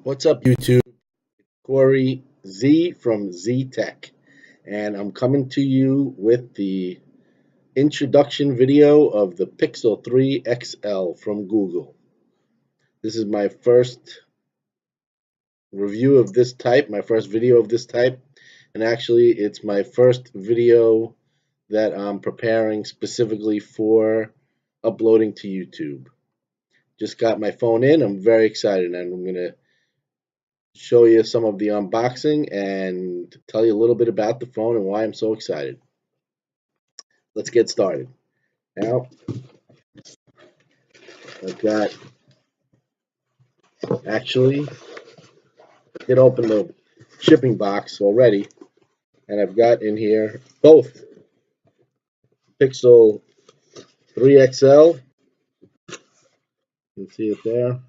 What's up, YouTube? Corey Z from Z Tech, and I'm coming to you with the introduction video of the Pixel 3 XL from Google. This is my first review of this type, my first video of this type, and actually, it's my first video that I'm preparing specifically for uploading to YouTube. Just got my phone in, I'm very excited, and I'm going to show you some of the unboxing and tell you a little bit about the phone and why I'm so excited. Let's get started. Now, I've got, actually, I did open the shipping box already, and I've got in here both Pixel 3 XL, you can see it there,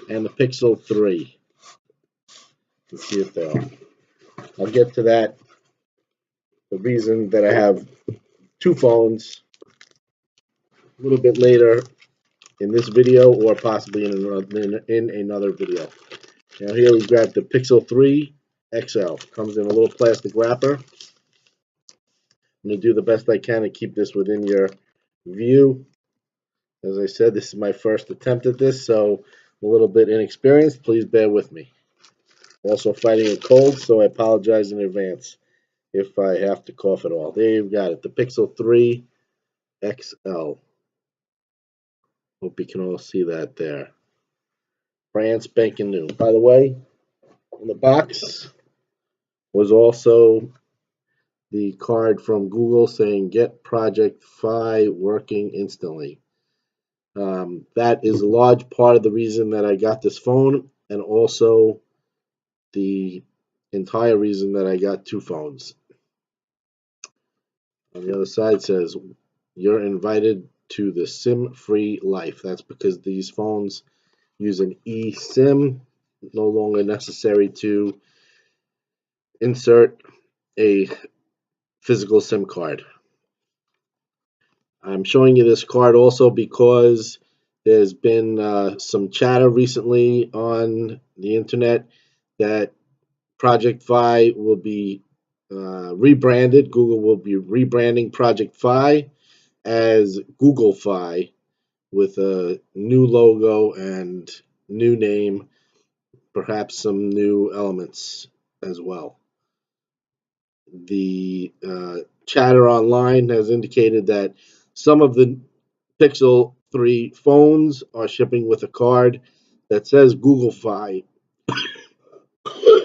and the Pixel 3, you can see it there. I'll get to that, the reason that I have two phones, a little bit later in this video or possibly in another video. Now here we grab the Pixel 3 XL. Comes in a little plastic wrapper. I'm going to do the best I can to keep this within your view. As I said, this is my first attempt at this, so I'm a little bit inexperienced. Please bear with me. Also fighting a cold, so I apologize in advance if I have to cough at all. There you've got it, the Pixel 3 XL. Hope you can all see that there. Brand spanking new. By the way, in the box was also the card from Google saying get Project Fi working instantly. That is a large part of the reason that I got this phone, and also the entire reason that I got two phones. On the other side says you're invited to the SIM-free life. That's because these phones use an eSIM, no longer necessary to insert a physical SIM card. I'm showing you this card also because there's been some chatter recently on the internet that Project Fi will be rebranded. Google will be rebranding Project Fi as Google Fi with a new logo and new name, perhaps some new elements as well. The chatter online has indicated that some of the Pixel 3 phones are shipping with a card that says Google Fi.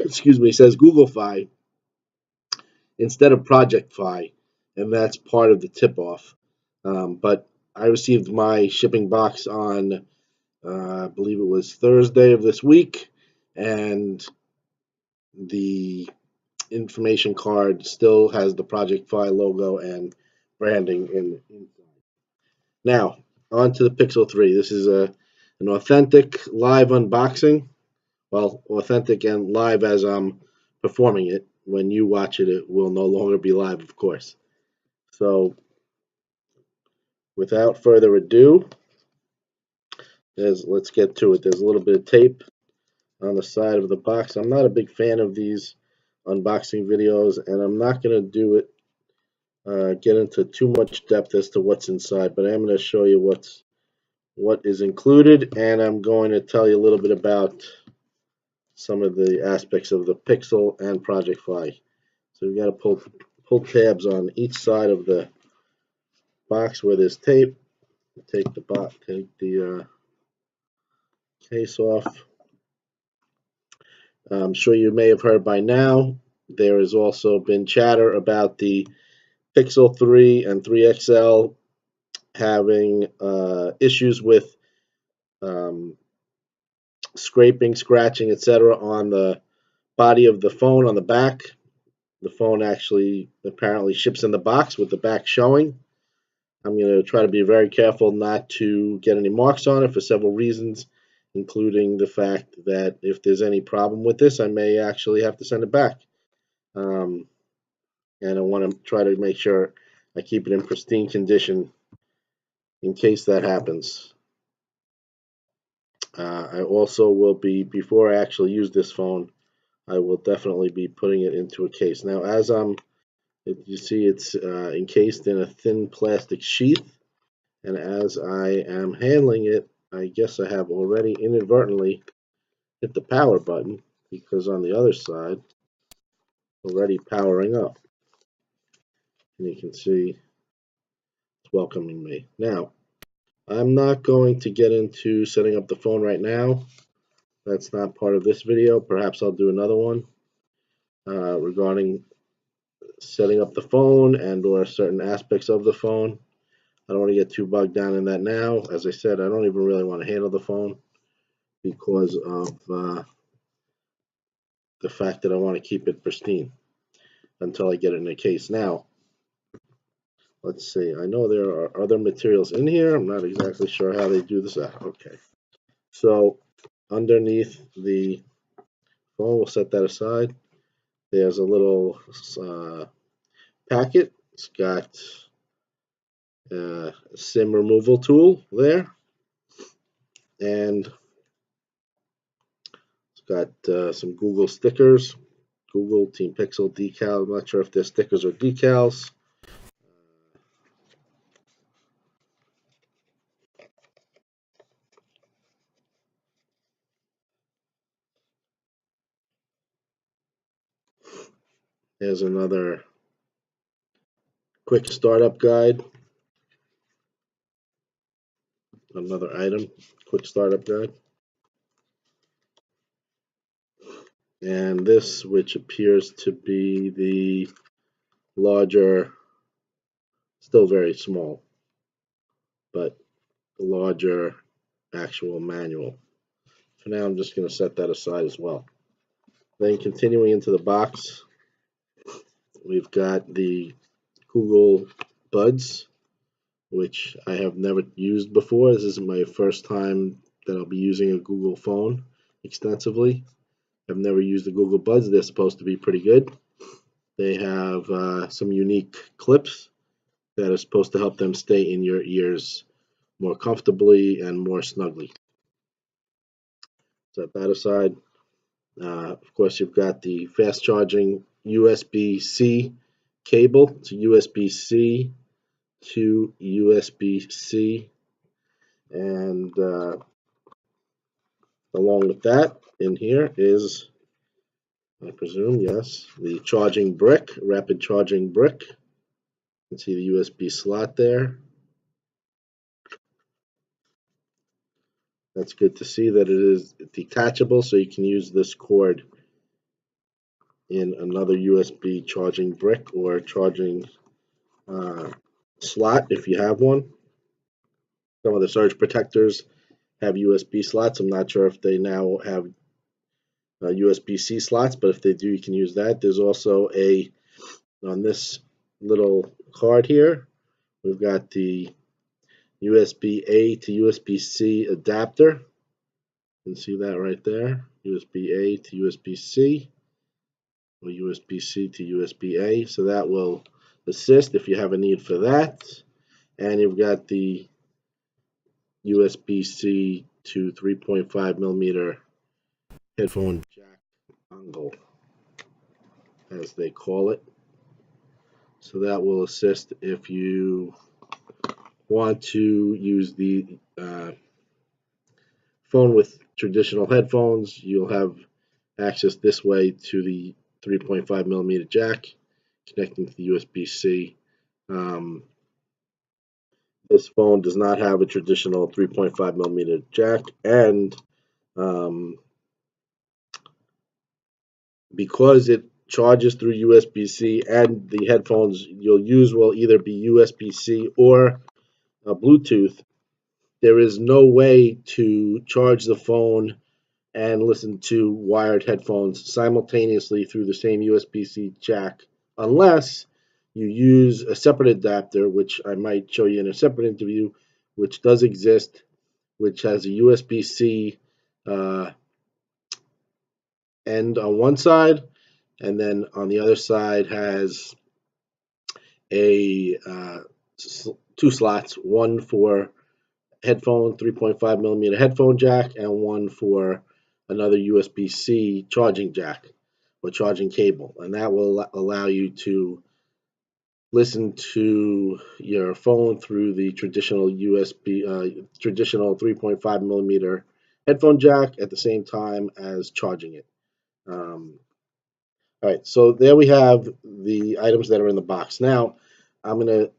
Excuse me, says Google Fi instead of Project Fi, and that's part of the tip-off. But I received my shipping box on, I believe it was Thursday of this week, and the information card still has the Project Fi logo and branding inside. Now, on to the Pixel 3. This is an authentic live unboxing. Well, authentic and live as I'm performing it. When you watch it, it will no longer be live, of course. So, without further ado, let's get to it. There's a little bit of tape on the side of the box. I'm not a big fan of these unboxing videos, and I'm not going to do it get into too much depth as to what's inside, but I am going to show you what is included, and I'm going to tell you a little bit about some of the aspects of the Pixel and Project Fi. So we've got to pull tabs on each side of the box where there's tape. Take the case off. I'm sure you may have heard by now, there has also been chatter about the Pixel 3 and 3 XL having issues with scraping, scratching, etc. on the body of the phone on the back. The phone actually apparently ships in the box with the back showing. I'm going to try to be very careful not to get any marks on it for several reasons, including the fact that if there's any problem with this, I may actually have to send it back. And I want to try to make sure I keep it in pristine condition in case that happens. I also will be, before I actually use this phone, I will definitely be putting it into a case. Now, as you see, it's encased in a thin plastic sheath, and as I am handling it, I guess I have already inadvertently hit the power button, because on the other side, already powering up, and you can see it's welcoming me. Now, I'm not going to get into setting up the phone right now. That's not part of this video. Perhaps I'll do another one regarding setting up the phone and or certain aspects of the phone. I don't want to get too bogged down in that now. As I said, I don't even really want to handle the phone because of the fact that I want to keep it pristine until I get it in a case. Now, let's see. I know there are other materials in here. I'm not exactly sure how they do this. Okay. So underneath the phone, we'll set that aside. There's a little packet. It's got a SIM removal tool there, and it's got some Google stickers, Google Team Pixel decal. I'm not sure if they're stickers or decals. There's another quick startup guide, another item, quick startup guide. And this, which appears to be the larger, still very small, but larger actual manual. For now, I'm just going to set that aside as well. Then continuing into the box, we've got the Google Buds, which I have never used before. This is my first time that I'll be using a Google phone extensively. I've never used the Google Buds. They're supposed to be pretty good. They have some unique clips that are supposed to help them stay in your ears more comfortably and more snugly. Set that aside. Of course, you've got the fast charging USB-C cable. It's USB-C to USB-C, and along with that, in here is, I presume, yes, the charging brick, rapid charging brick. You can see the USB slot there. That's good to see that it is detachable, so you can use this cord in another USB charging brick or charging slot if you have one. Some of the surge protectors have USB slots. I'm not sure if they now have USB-C slots, but if they do, you can use that. There's also on this little card here, we've got the USB-A to USB-C adapter. You can see that right there, USB-A to USB-C, or USB-C to USB-A. So that will assist if you have a need for that. And you've got the USB-C to 3.5 millimeter headphone jack dongle, as they call it. So that will assist if you want to use the phone with traditional headphones. You'll have access this way to the 3.5 millimeter jack connecting to the USB-C. This phone does not have a traditional 3.5 millimeter jack, and because it charges through USB-C, and the headphones you'll use will either be USB-C or Bluetooth, there is no way to charge the phone and listen to wired headphones simultaneously through the same USB-C jack unless you use a separate adapter, which I might show you in a separate interview, which does exist, which has a USB-C end on one side, and then on the other side has a two slots, one for headphone, 3.5 millimeter headphone jack, and one for another USB-C charging jack or charging cable, and that will allow you to listen to your phone through the traditional 3.5 millimeter headphone jack at the same time as charging it. All right, so there we have the items that are in the box. Now, I'm going to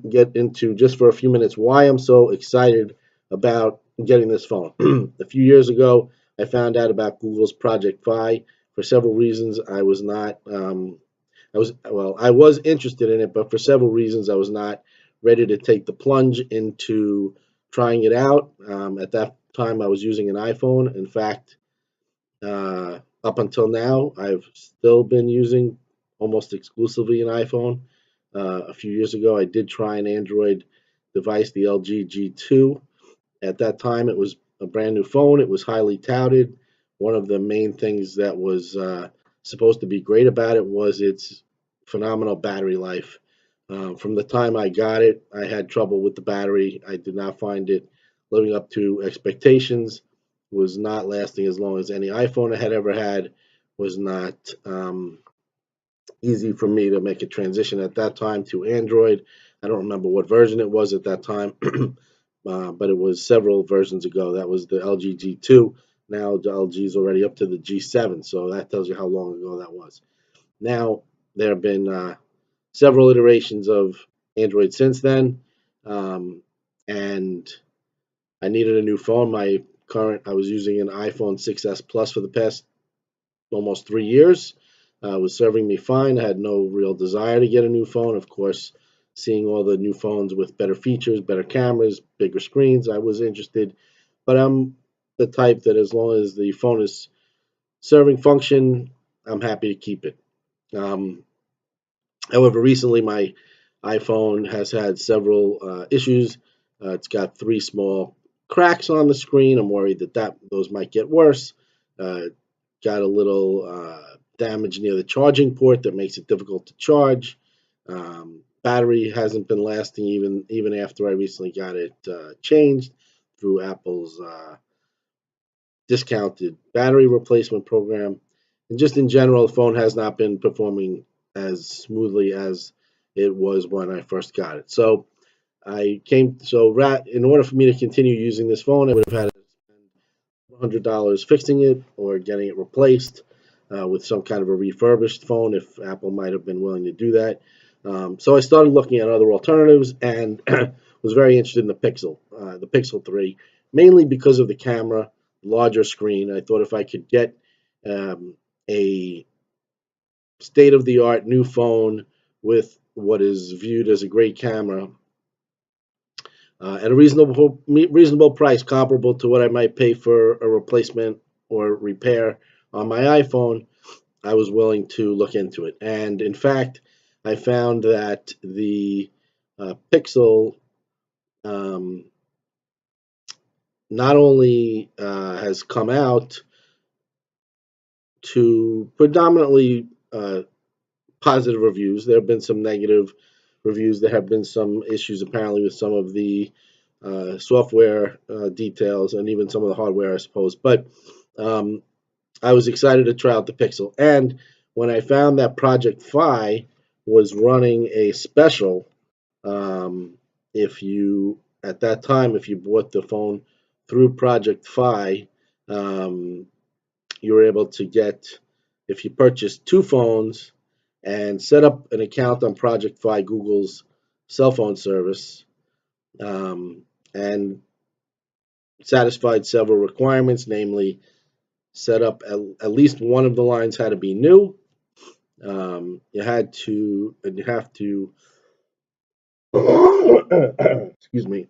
get into, just for a few minutes, why I'm so excited about getting this phone. A few years ago, I found out about Google's Project Fi. For several reasons, I was not, I was interested in it, but for several reasons, I was not ready to take the plunge into trying it out. At that time, I was using an iPhone. In fact, up until now, I've still been using almost exclusively an iPhone. A few years ago, I did try an Android device, the LG G2. At that time, it was a brand new phone. It was highly touted. One of the main things that was supposed to be great about it was its phenomenal battery life. From the time I got it, I had trouble with the battery. I did not find it living up to expectations, was not lasting as long as any iPhone I had ever had, was not easy for me to make a transition at that time to Android. I don't remember what version it was at that time, but it was several versions ago. That was the LG G2. Now the LG is already up to the G7, so that tells you how long ago that was. Now, there have been several iterations of Android since then, and I needed a new phone. I was using an iPhone 6s Plus for the past almost 3 years. It was serving me fine. I had no real desire to get a new phone. Of course, seeing all the new phones with better features, better cameras, bigger screens, I was interested. But I'm the type that as long as the phone is serving function, I'm happy to keep it. However, recently my iPhone has had several issues. It's got 3 small cracks on the screen. I'm worried that those might get worse. Got a little damage near the charging port that makes it difficult to charge. Battery hasn't been lasting even after I recently got it changed through Apple's discounted battery replacement program. And just in general, the phone has not been performing as smoothly as it was when I first got it. So in order for me to continue using this phone, I would have had to spend $100 fixing it or getting it replaced with some kind of a refurbished phone, if Apple might have been willing to do that. So I started looking at other alternatives and was very interested in the Pixel 3, mainly because of the camera, larger screen. I thought if I could get a state-of-the-art new phone with what is viewed as a great camera at a reasonable price, comparable to what I might pay for a replacement or repair on my iPhone, I was willing to look into it. And in fact, I found that the Pixel not only has come out to predominantly positive reviews. There have been some negative reviews. There have been some issues apparently with some of the software details and even some of the hardware, I suppose. But I was excited to try out the Pixel. And when I found that Project Fi was running a special, at that time, if you bought the phone through Project Fi, you were able to get, if you purchased 2 phones and set up an account on Project Fi, Google's cell phone service, and satisfied several requirements, namely set up at least one of the lines had to be new. You have to, excuse me,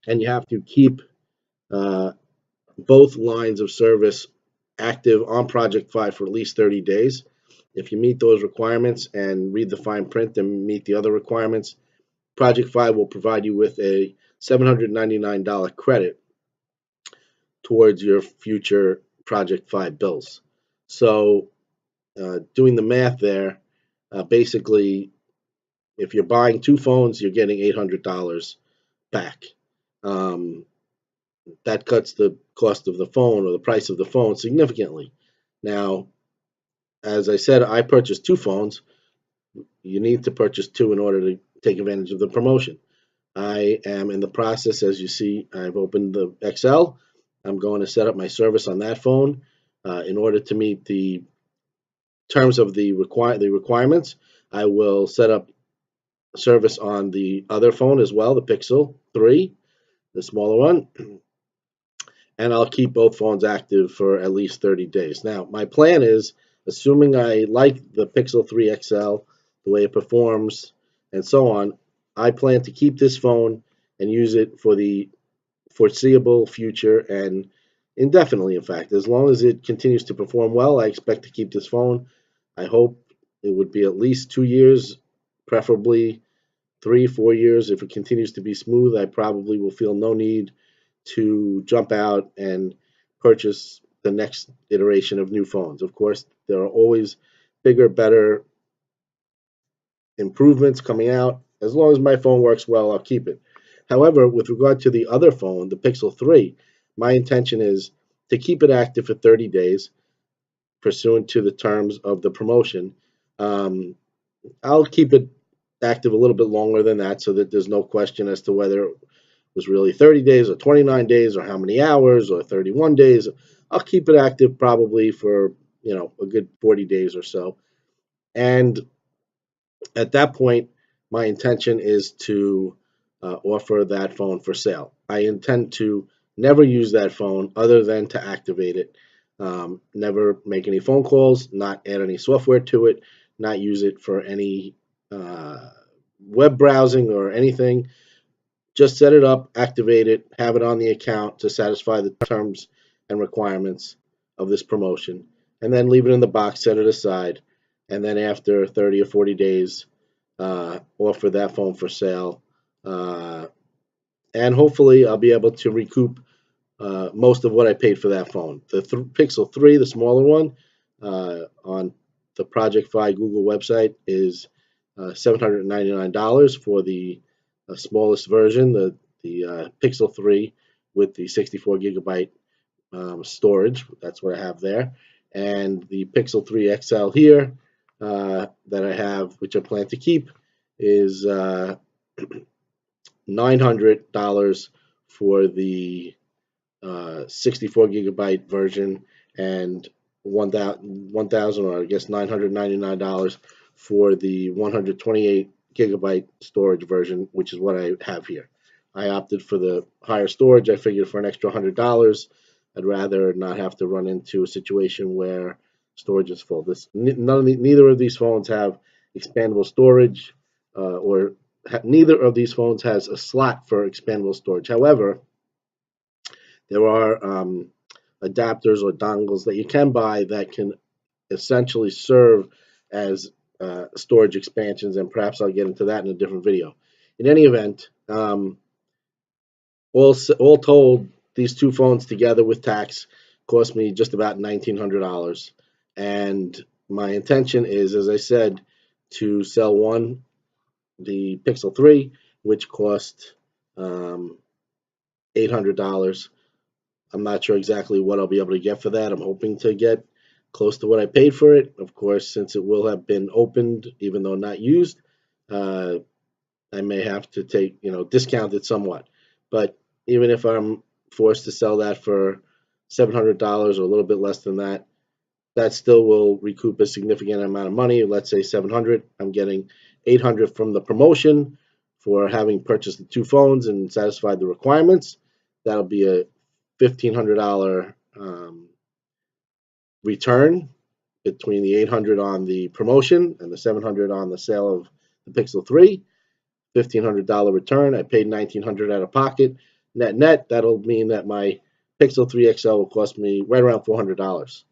and you have to keep both lines of service active on Project Fi for at least 30 days. If you meet those requirements and read the fine print and meet the other requirements, Project Fi will provide you with a $799 credit towards your future Project Fi bills. So doing the math there, basically, if you're buying 2 phones, you're getting $800 back. um, that cuts the cost of the phone or the price of the phone significantly. Now, as I said, I purchased two phones. You need to purchase two in order to take advantage of the promotion. I am in the process, as you see, I've opened the Excel. I'm going to set up my service on that phone in order to meet the terms of the requirements. I will set up service on the other phone as well, the Pixel 3, the smaller one, and I'll keep both phones active for at least 30 days. Now, my plan is, assuming I like the Pixel 3 XL, the way it performs, and so on, I plan to keep this phone and use it for the foreseeable future and indefinitely, in fact. As long as it continues to perform well, I expect to keep this phone. I hope it would be at least 2 years, preferably 3, 4 years. If it continues to be smooth, I probably will feel no need to jump out and purchase the next iteration of new phones. Of course, there are always bigger, better improvements coming out. As long as my phone works well, I'll keep it. However, with regard to the other phone, the Pixel 3, my intention is to keep it active for 30 days, pursuant to the terms of the promotion. Um, I'll keep it active a little bit longer than that so that there's no question as to whether it was really 30 days or 29 days or how many hours or 31 days. I'll keep it active probably for, a good 40 days or so. And at that point, my intention is to offer that phone for sale. I intend to never use that phone other than to activate it. Never make any phone calls, not add any software to it, not use it for any web browsing or anything. Just set it up, activate it, have it on the account to satisfy the terms and requirements of this promotion, and then leave it in the box, set it aside, and then after 30 or 40 days, offer that phone for sale. Uh, and hopefully, I'll be able to recoup most of what I paid for that phone. The Pixel 3, the smaller one, on the Project Fi Google website is $799 for the smallest version, the Pixel 3 with the 64 gigabyte storage. That's what I have there. And the Pixel 3 XL here that I have, which I plan to keep, is $900 for the 64 gigabyte version and 1,000 or I guess $999 for the 128 gigabyte storage version, which is what I have here. I opted for the higher storage. I figured for an extra $100, I'd rather not have to run into a situation where storage is full. Neither of these phones have expandable storage, or neither of these phones has a slot for expandable storage. However, there are adapters or dongles that you can buy that can essentially serve as storage expansions, and perhaps I'll get into that in a different video. In any event, all told, these two phones together with tax cost me just about $1,900, and my intention is, as I said, to sell one, the Pixel 3, which cost $800. I'm not sure exactly what I'll be able to get for that. I'm hoping to get close to what I paid for it. Of course, since it will have been opened, even though not used, I may have to discount it somewhat. But even if I'm forced to sell that for $700 or a little bit less than that, that still will recoup a significant amount of money. Let's say $700. I'm getting $800 from the promotion for having purchased the two phones and satisfied the requirements. That'll be a $1,500 return between the $800 on the promotion and the $700 on the sale of the Pixel 3. $1,500 return. I paid $1,900 out of pocket. Net, that'll mean that my Pixel 3 XL will cost me right around $400.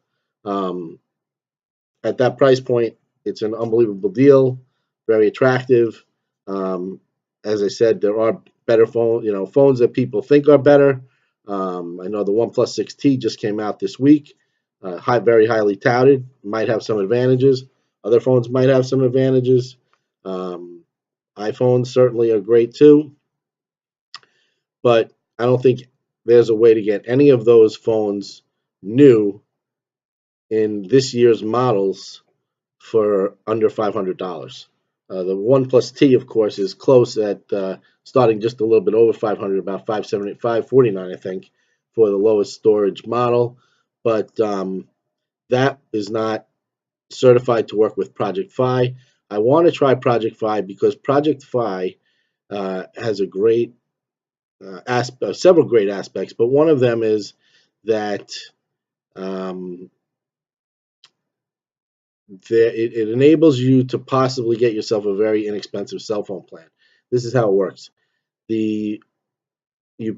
At that price point, it's an unbelievable deal, very attractive. As I said, there are better phones that people think are better. I know the OnePlus 6T just came out this week, very highly touted, might have some advantages. Other phones might have some advantages. iPhones certainly are great too, but I don't think there's a way to get any of those phones new in this year's models for under $500. The OnePlus T, of course, is close at starting just a little bit over 500, about 578, 549, I think, for the lowest storage model. But that is not certified to work with Project Fi. I want to try Project Fi because Project Fi has a great several great aspects, but one of them is that um, it enables you to possibly get yourself a very inexpensive cell phone plan. This is how it works. You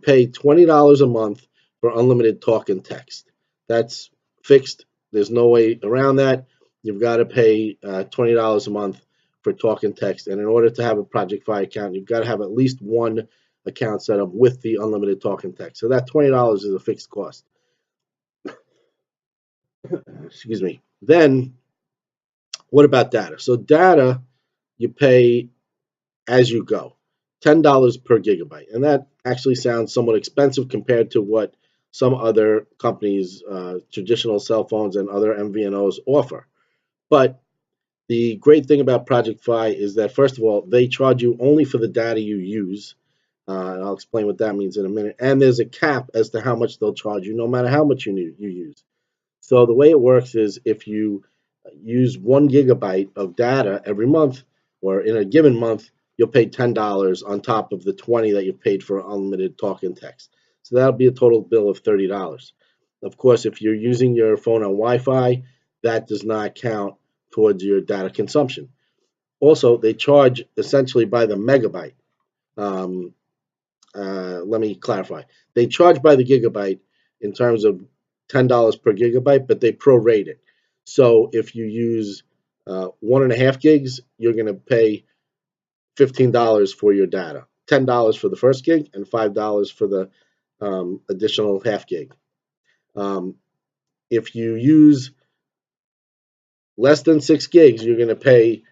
pay $20 a month for unlimited talk and text. That's fixed. There's no way around that. You've got to pay $20 a month for talk and text. And in order to have a Project Fi account, you've got to have at least one account set up with the unlimited talk and text. So that $20 is a fixed cost. Excuse me. Then what about data? So data, you pay as you go, $10 per gigabyte. And that actually sounds somewhat expensive compared to what some other companies, traditional cell phones and other MVNOs offer. But the great thing about Project Fi is that, first of all, they charge you only for the data you use. And I'll explain what that means in a minute. And there's a cap as to how much they'll charge you, no matter how much you use. So the way it works is if you use 1 gigabyte of data every month, or in a given month, you'll pay $10 on top of the 20 that you paid for unlimited talk and text. So that'll be a total bill of $30. Of course, if you're using your phone on Wi-Fi, that does not count towards your data consumption. Also, they charge essentially by the megabyte. Um, Let me clarify. They charge by the gigabyte in terms of $10 per gigabyte, but they prorate it. So if you use 1.5 gigs, you're going to pay $15 for your data, $10 for the first gig, and $5 for the additional half gig. If you use less than 6 gigs, you're going to pay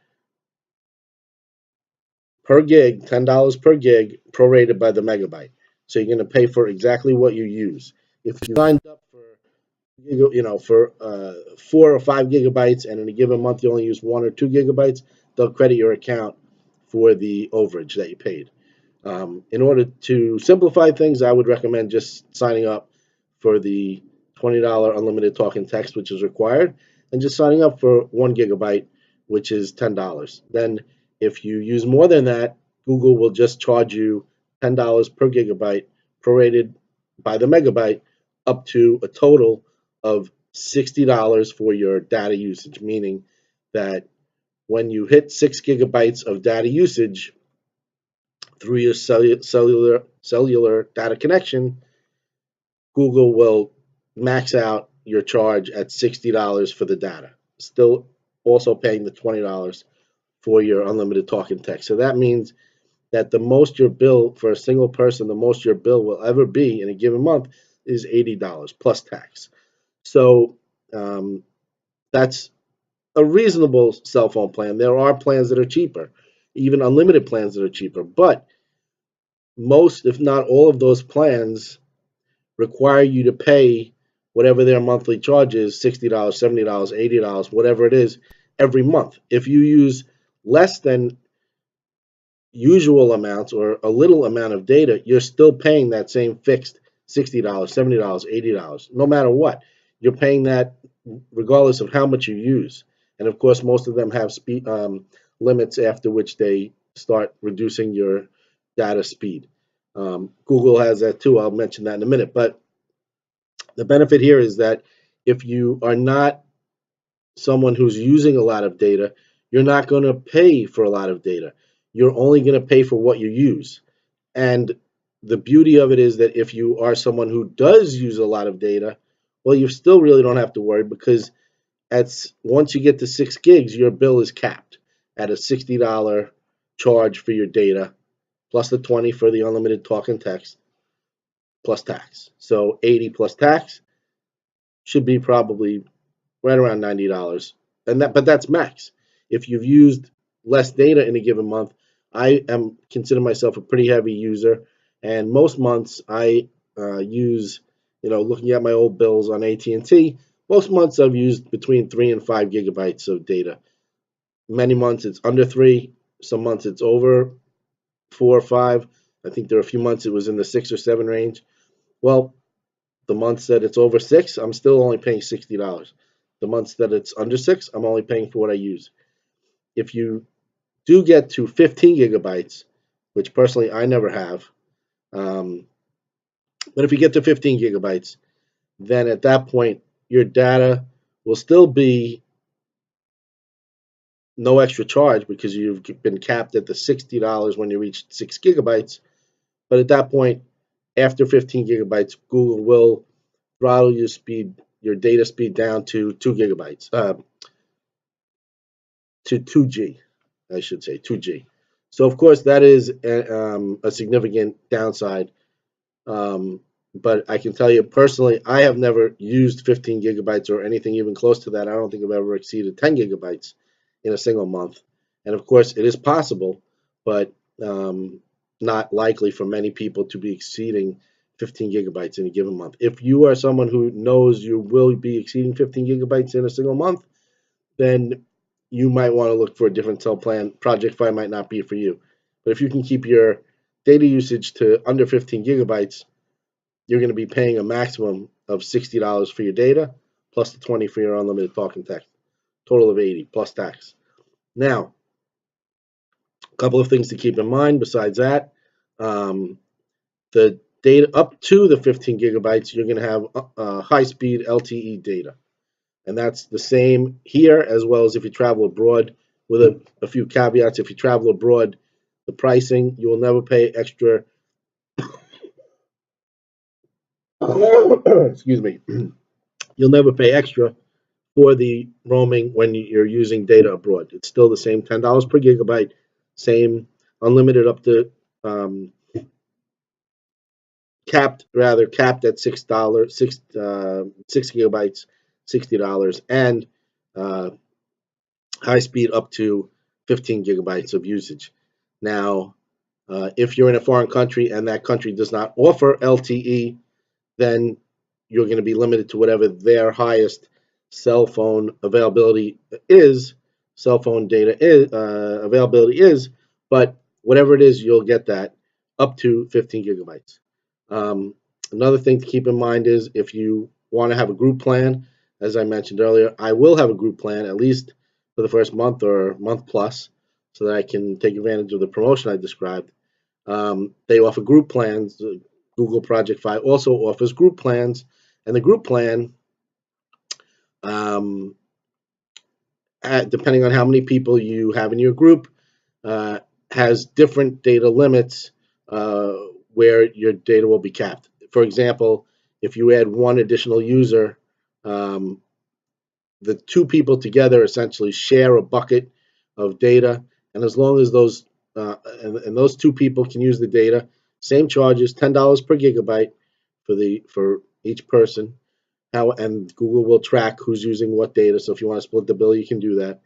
per gig, $10 per gig, prorated by the megabyte. So you're going to pay for exactly what you use. If you signed up for 4 or 5 gigabytes, and in a given month you only use 1 or 2 gigabytes, they'll credit your account for the overage that you paid. In order to simplify things, I would recommend just signing up for the $20 unlimited talk and text, which is required, and just signing up for 1 gigabyte, which is $10. Then, if you use more than that, Google will just charge you $10 per gigabyte, prorated by the megabyte, up to a total of $60 for your data usage, meaning that when you hit 6 gigabytes of data usage through your cellular data connection, Google will max out your charge at $60 for the data, still also paying the $20 for your unlimited talk and text. So that means that the most your bill for a single person, the most your bill will ever be in a given month is $80 plus tax. So that's a reasonable cell phone plan. There are plans that are cheaper, even unlimited plans that are cheaper, but most, if not all, of those plans require you to pay whatever their monthly charge is, $60, $70, $80, whatever it is, every month. If you use less than usual amounts or a little amount of data, you're still paying that same fixed $60, $70, $80, no matter what. You're paying that regardless of how much you use. And of course, most of them have speed limits after which they start reducing your data speed. Google has that too. I'll mention that in a minute. But the benefit here is that if you are not someone who's using a lot of data, you're not going to pay for a lot of data. You're only going to pay for what you use. And the beauty of it is that if you are someone who does use a lot of data, well, you still really don't have to worry, because once you get to 6 gigs, your bill is capped at a $60 charge for your data, plus the 20 for the unlimited talk and text, plus tax. So 80 plus tax should be probably right around $90. But that's max. If you've used less data in a given month, I consider myself a pretty heavy user, And most months I use, looking at my old bills on AT&T, most months I've used between 3 and 5 gigabytes of data. Many months it's under 3, some months it's over 4 or 5. I think there are a few months it was in the 6 or 7 range. Well, the months that it's over 6, I'm still only paying $60. The months that it's under 6, I'm only paying for what I use. If you do get to 15 gigabytes, which personally I never have, um, but if you get to 15 gigabytes, then at that point your data will still be no extra charge because you've been capped at the $60 when you reach 6 gigabytes. But at that point, after 15 gigabytes, Google will throttle your data speed down to 2 gigabytes, to 2G, I should say 2G. So of course that is a significant downside. Um, but I can tell you personally, I have never used 15 gigabytes or anything even close to that. I don't think I've ever exceeded 10 gigabytes in a single month. And of course, it is possible, but not likely for many people to be exceeding 15 gigabytes in a given month. If you are someone who knows you will be exceeding 15 gigabytes in a single month, then you might want to look for a different cell plan. Project Fi might not be for you. But if you can keep your data usage to under 15 gigabytes, you're going to be paying a maximum of $60 for your data, plus the 20 for your unlimited talk and text. Total of 80 plus tax. Now, a couple of things to keep in mind besides that. The data up to the 15 gigabytes, you're going to have high-speed LTE data. And that's the same here as well as if you travel abroad, with a few caveats. If you travel abroad, the pricing, you will never pay extra. Excuse me. You'll never pay extra for the roaming when you're using data abroad. It's still the same $10 per gigabyte, same unlimited up to capped at $6, 6 gigabytes, $60, and uh, high speed up to 15 gigabytes of usage. Now, if you're in a foreign country and that country does not offer LTE, then you're going to be limited to whatever their highest cell phone availability is, cell phone data is, availability is, but whatever it is, you'll get that up to 15 gigabytes. Um, Another thing to keep in mind is if you want to have a group plan, as I mentioned earlier, I will have a group plan at least for the first month or month plus so that I can take advantage of the promotion I described. They offer group plans. Google Project Fi also offers group plans, and the group plan, um, depending on how many people you have in your group, uh, has different data limits where your data will be capped. For example, if you add one additional user, um, the two people together essentially share a bucket of data, and as long as and those two people can use the data, same charges, $10 per gigabyte for each person. And Google will track who's using what data. So if you want to split the bill, you can do that.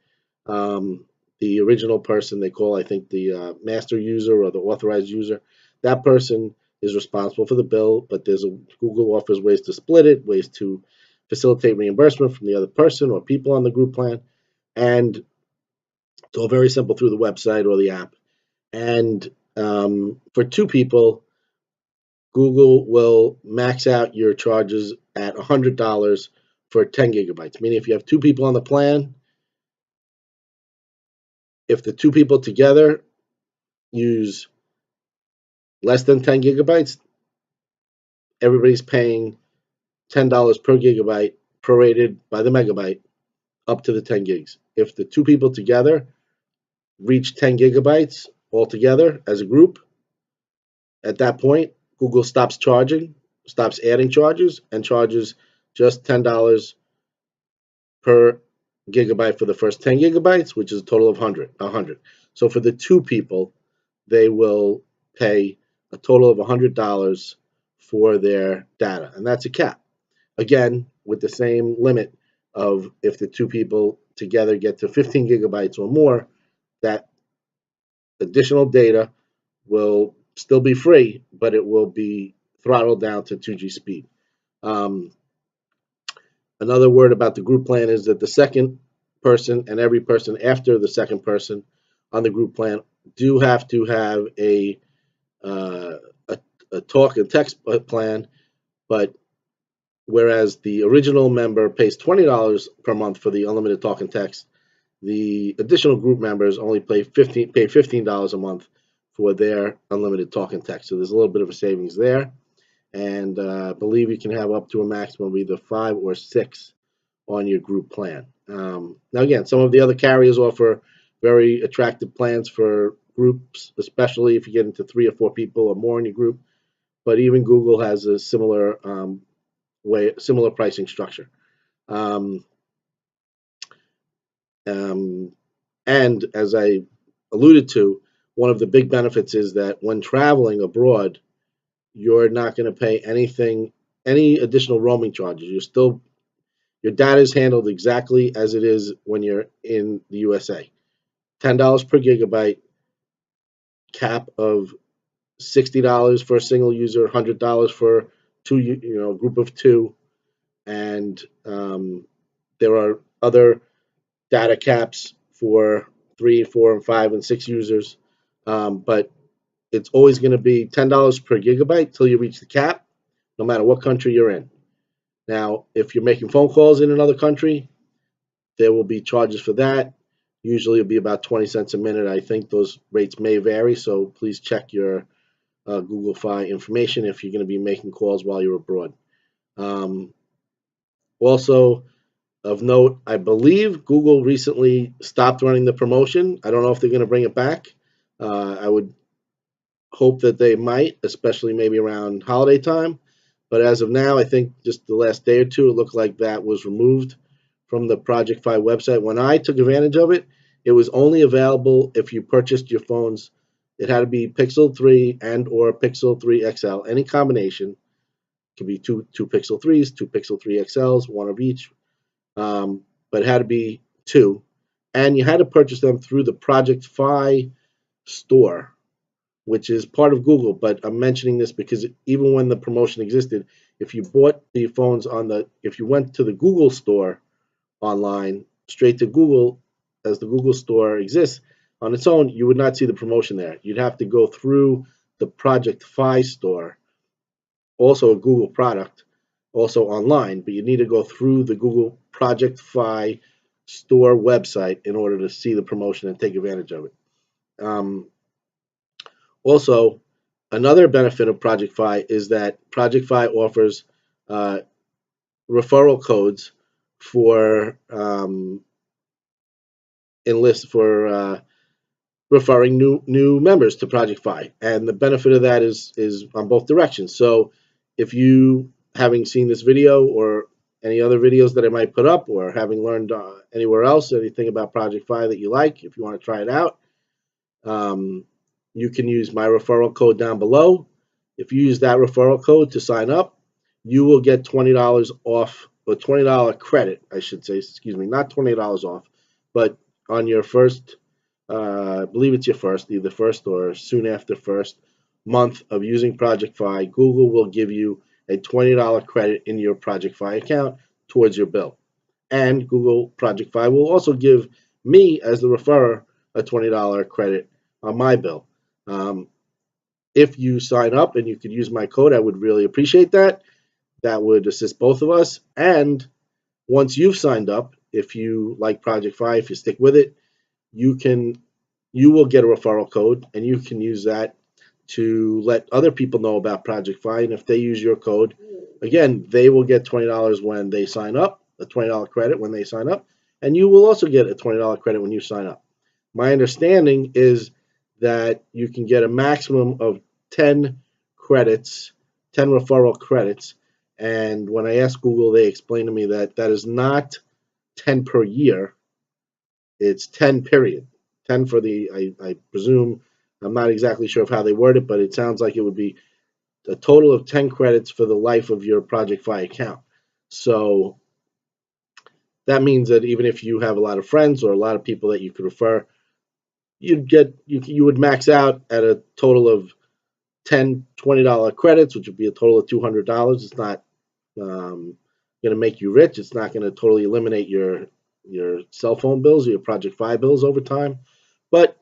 The original person they call, I think, the master user or the authorized user, that person is responsible for the bill. But Google offers ways to split it, ways to facilitate reimbursement from the other person or people on the group plan, and it's all very simple through the website or the app. And for two people, Google will max out your charges at $100 for 10 gigabytes. Meaning, if you have two people on the plan, if the two people together use less than 10 gigabytes, everybody's paying $10 per gigabyte, prorated by the megabyte, up to the 10 gigs. If the two people together reach 10 gigabytes altogether as a group, at that point, Google stops adding charges, and charges just $10 per gigabyte for the first 10 gigabytes, which is a total of 100. So for the two people, they will pay a total of $100 for their data, and that's a cap. Again, with the same limit of if the two people together get to 15 gigabytes or more, that additional data will still be free, but it will be throttled down to 2G speed. Um, Another word about the group plan is that the second person and every person after the second person on the group plan do have to have uh, a, a talk and text plan, but whereas the original member pays $20 per month for the unlimited talk and text, the additional group members only pay $15 a month for their unlimited talk and text. So there's a little bit of a savings there, and I believe you can have up to a maximum of either 5 or 6 on your group plan. Now, again, some of the other carriers offer very attractive plans for groups, especially if you get into 3 or 4 people or more in your group. But even Google has a similar pricing structure. Um, um, and as I alluded to, one of the big benefits is that when traveling abroad, you're not going to pay any additional roaming charges. Your data is handled exactly as it is when you're in the USA. $10 per gigabyte, cap of $60 for a single user, $100 for a group of 2, and there are other data caps for 3, 4, and 5, and 6 users, but it's always going to be $10 per gigabyte till you reach the cap, no matter what country you're in. Now, if you're making phone calls in another country, there will be charges for that. Usually it'll be about 20 cents a minute. I think those rates may vary, so please check your Google Fi information if you're going to be making calls while you're abroad. Also, of note, I believe Google recently stopped running the promotion. I don't know if they're going to bring it back. I would hope that they might, especially maybe around holiday time. But as of now, I think just the last day or two, it looked like that was removed from the Project Fi website. When I took advantage of it, it was only available if you purchased your phones. It had to be Pixel 3 and or Pixel 3 XL, any combination. It could be two Pixel 3s, two Pixel 3 XLs, one of each. But it had to be 2. And you had to purchase them through the Project Fi store, which is part of Google. But I'm mentioning this because even when the promotion existed, if you bought the phones if you went to the Google store online, straight to Google, as the Google store exists on its own, you would not see the promotion there. You'd have to go through the Project Fi store, also a Google product, also online, but you need to go through the Google Project Fi store website in order to see the promotion and take advantage of it. Also, another benefit of Project Fi is that Project Fi offers referral codes for referring new members to Project Fi, and the benefit of that is on both directions. So, if you, having seen this video or any other videos that I might put up, or having learned anywhere else anything about Project Fi that you like, if you want to try it out, you can use my referral code down below. If you use that referral code to sign up, you will get $20 off, or $20 credit, I should say, excuse me, not $20 off, but on your first, I believe it's your first, either first or soon after first month of using Project Fi, Google will give you a $20 credit in your Project Fi account towards your bill. And Google Project Fi will also give me, as the referrer, a $20 credit on my bill. If you sign up and you could use my code, I would really appreciate that. That would assist both of us. And once you've signed up, if you like Project Fi, if you stick with it, you will get a referral code, and you can use that to let other people know about Project Fi. And if they use your code, again, they will get $20 when they sign up, a $20 credit when they sign up, and you will also get a $20 credit when you sign up. My understanding is that you can get a maximum of 10 credits, 10 referral credits. And when I asked Google, they explained to me that that is not 10 per year. It's 10 period. 10 for I presume, I'm not exactly sure of how they word it, but it sounds like it would be a total of 10 credits for the life of your Project Fi account. So that means that even if you have a lot of friends or a lot of people that you could refer, you would max out at a total of 10 $20 credits, which would be a total of $200. It's not going to make you rich. It's not going to totally eliminate your cell phone bills or your Project Fi bills over time. But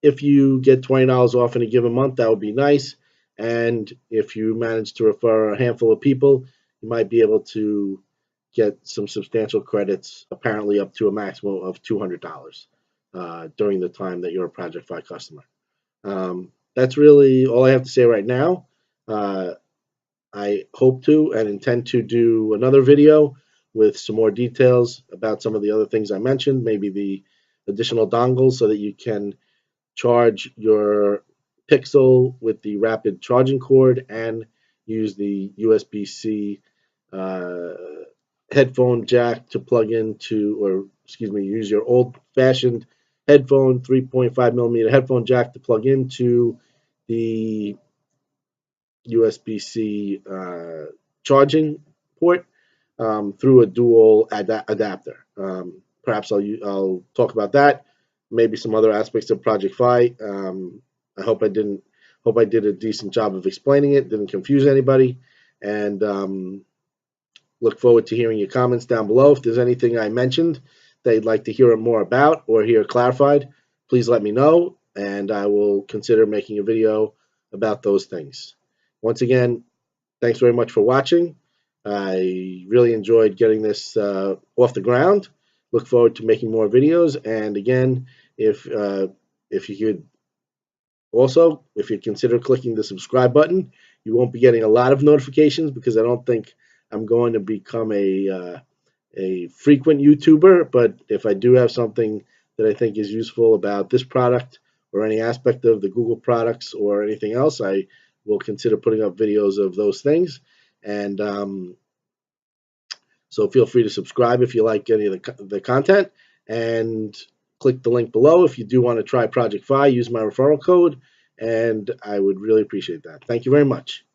if you get $20 off in a given month, that would be nice. And if you manage to refer a handful of people, you might be able to get some substantial credits, apparently up to a maximum of $200 during the time that you're a Project Fi customer. That's really all I have to say right now. Uh, I hope to and intend to do another video with some more details about some of the other things I mentioned, maybe the additional dongles so that you can charge your Pixel with the rapid charging cord and use the USB-C uh, headphone jack to plug into, or excuse me, use your old-fashioned headphone 3.5 millimeter headphone jack to plug into the USB-C charging port through a dual adapter. Perhaps I'll talk about that. Maybe some other aspects of Project Fi. I hope I did a decent job of explaining it. Didn't confuse anybody, and look forward to hearing your comments down below. If there's anything I mentioned that you'd like to hear more about or hear clarified, please let me know, and I will consider making a video about those things. Once again, thanks very much for watching. I really enjoyed getting this off the ground. Look forward to making more videos. And again, if you could also, if you consider clicking the subscribe button, you won't be getting a lot of notifications because I don't think I'm going to become a frequent YouTuber. But if I do have something that I think is useful about this product or any aspect of the Google products or anything else, I will consider putting up videos of those things. And so feel free to subscribe if you like any of the content, and click the link below if you do want to try Project Fi. Use my referral code, and I would really appreciate that. Thank you very much.